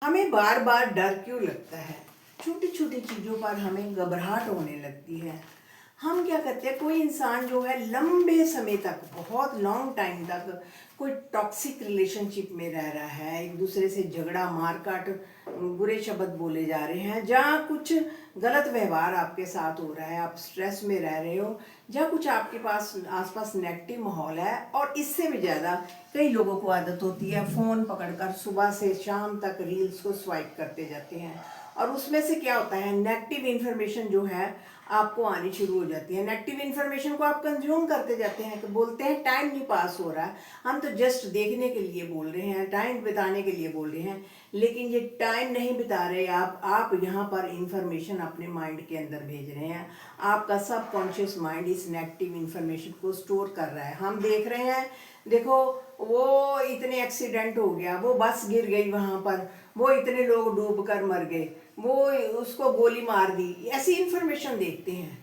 हमें बार बार डर क्यों लगता है? छोटी छोटी चीज़ों पर हमें घबराहट होने लगती है। हम क्या करते हैं, कोई इंसान जो है लंबे समय तक, बहुत लॉन्ग टाइम तक कोई टॉक्सिक रिलेशनशिप में रह रहा है, एक दूसरे से झगड़ा मारकाट, बुरे शब्द बोले जा रहे हैं, जहाँ कुछ गलत व्यवहार आपके साथ हो रहा है, आप स्ट्रेस में रह रहे हो, जहाँ कुछ आपके पास आसपास नेगेटिव माहौल है। और इससे भी ज़्यादा कई लोगों को आदत होती है फ़ोन पकड़कर सुबह से शाम तक रील्स को स्वाइप करते जाते हैं, और उसमें से क्या होता है, नेगेटिव इन्फॉर्मेशन जो है आपको आनी शुरू हो जाती है। नेगेटिव इन्फॉर्मेशन को आप कंज्यूम करते जाते हैं, तो बोलते हैं टाइम नहीं पास हो रहा है, हम तो जस्ट देखने के लिए बोल रहे हैं, टाइम बिताने के लिए बोल रहे हैं, लेकिन ये टाइम नहीं बिता रहे आप यहाँ पर इंफॉर्मेशन अपने माइंड के अंदर भेज रहे हैं। आपका सबकॉन्शियस माइंड इस नेगेटिव इन्फॉर्मेशन को स्टोर कर रहा है। हम देख रहे हैं, देखो वो इतने एक्सीडेंट हो गया, वो बस गिर गई वहाँ पर, वो इतने लोग डूब कर मर गए, वो उसको गोली मार दी, ऐसी इन्फॉर्मेशन देखते हैं।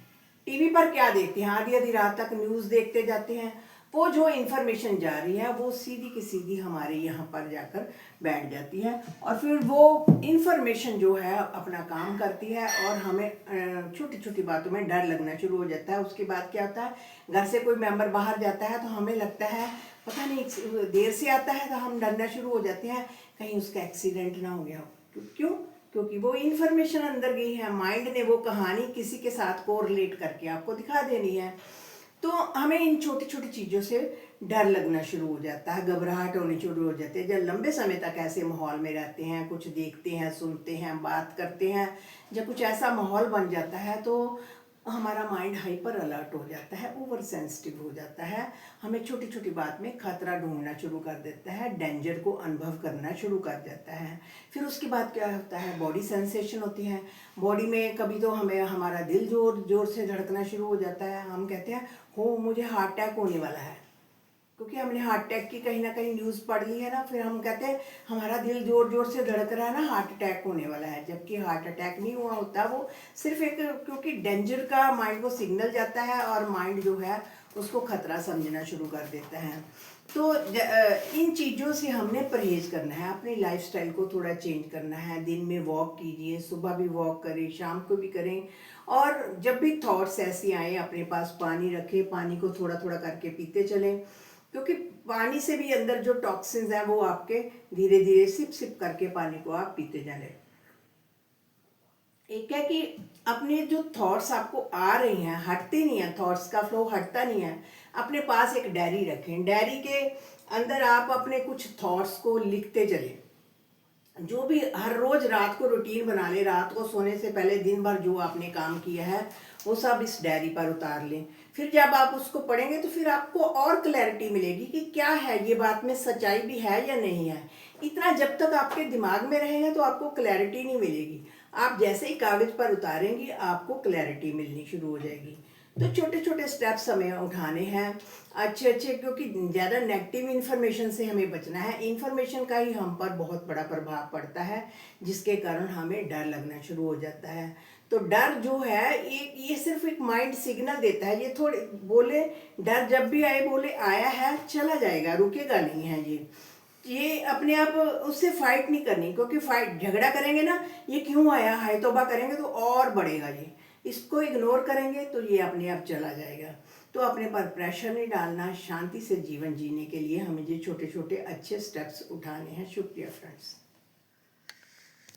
टीवी पर क्या देखते हैं, आधी आधी रात तक न्यूज़ देखते जाते हैं। वो जो इन्फॉर्मेशन जा रही है वो सीधी की सीधी हमारे यहाँ पर जाकर बैठ जाती है, और फिर वो इन्फॉर्मेशन जो है अपना काम करती है, और हमें छोटी छोटी बातों में डर लगना शुरू हो जाता है। उसके बाद क्या होता है, घर से कोई मेंबर बाहर जाता है तो हमें लगता है, पता नहीं देर से आता है तो हम डरना शुरू हो जाते हैं, कहीं उसका एक्सीडेंट ना हो गया हो। क्यों? क्योंकि वो इन्फॉर्मेशन अंदर गई है, माइंड ने वो कहानी किसी के साथ को रिलेट करके आपको दिखा देनी है। तो हमें इन छोटी छोटी चीज़ों से डर लगना शुरू हो जाता है, घबराहट होनी शुरू हो जाती है। जब लंबे समय तक ऐसे माहौल में रहते हैं, कुछ देखते हैं, सुनते हैं, बात करते हैं, जब कुछ ऐसा माहौल बन जाता है तो हमारा माइंड हाइपर अलर्ट हो जाता है, ओवर सेंसिटिव हो जाता है, हमें छोटी छोटी बात में खतरा ढूंढना शुरू कर देता है, डेंजर को अनुभव करना शुरू कर देता है। फिर उसके बाद क्या होता है, बॉडी सेंसेशन होती है। बॉडी में कभी तो हमें हमारा दिल जोर जोर से धड़कना शुरू हो जाता है, हम कहते हैं हो मुझे हार्ट अटैक होने वाला है, क्योंकि हमने हार्ट अटैक की कहीं ना कहीं न्यूज़ पढ़ ली है ना, फिर हम कहते हैं हमारा दिल जोर जोर से धड़क रहा है ना, हार्ट अटैक होने वाला है, जबकि हार्ट अटैक नहीं हुआ होता। वो सिर्फ एक, क्योंकि डेंजर का माइंड को सिग्नल जाता है, और माइंड जो है उसको खतरा समझना शुरू कर देता है। तो इन चीज़ों से हमने परहेज करना है, अपनी लाइफस्टाइल को थोड़ा चेंज करना है। दिन में वॉक कीजिए, सुबह भी वॉक करें, शाम को भी करें, और जब भी थॉट्स ऐसी आए अपने पास पानी रखें, पानी को थोड़ा थोड़ा करके पीते चलें, क्योंकि पानी से भी अंदर जो टॉक्सिन्स हैं वो आपके धीरे धीरे सिप सिप करके पानी को आप पीते जाएं। एक है कि अपने जो थॉट्स आपको आ रही हैं, हटते नहीं हैं, थॉट्स का फ्लो हटता नहीं है, अपने पास एक डायरी रखें। डायरी के अंदर आप अपने कुछ थॉट्स को लिखते चलें, जो भी हर रोज रात को रूटीन बना ले, रात को सोने से पहले दिन भर जो आपने काम किया है वो सब इस डायरी पर उतार लें। फिर जब आप उसको पढ़ेंगे तो फिर आपको और क्लैरिटी मिलेगी कि क्या है, ये बात में सच्चाई भी है या नहीं है। इतना जब तक आपके दिमाग में रहेगा तो आपको क्लैरिटी नहीं मिलेगी। आप जैसे ही कागज पर उतारेंगे आपको क्लैरिटी मिलनी शुरू हो जाएगी। तो छोटे छोटे स्टेप्स हमें उठाने हैं अच्छे अच्छे, क्योंकि ज़्यादा नेगेटिव इन्फॉर्मेशन से हमें बचना है। इन्फॉर्मेशन का ही हम पर बहुत बड़ा प्रभाव पड़ता है, जिसके कारण हमें डर लगना शुरू हो जाता है। तो डर जो है ये सिर्फ एक माइंड सिग्नल देता है, ये थोड़े बोले, डर जब भी आए बोले आया है चला जाएगा, रुकेगा नहीं है। ये अपने आप उससे फाइट नहीं करनी, क्योंकि फाइट झगड़ा करेंगे ना, ये क्यों आया, हाय तौबा करेंगे तो और बढ़ेगा। ये इसको इग्नोर करेंगे तो ये अपने आप चला जाएगा। तो अपने पर प्रेशर नहीं डालना, शांति से जीवन जीने के लिए हमें ये छोटे छोटे अच्छे स्टेप्स उठाने हैं। शुक्रिया फ्रेंड्स।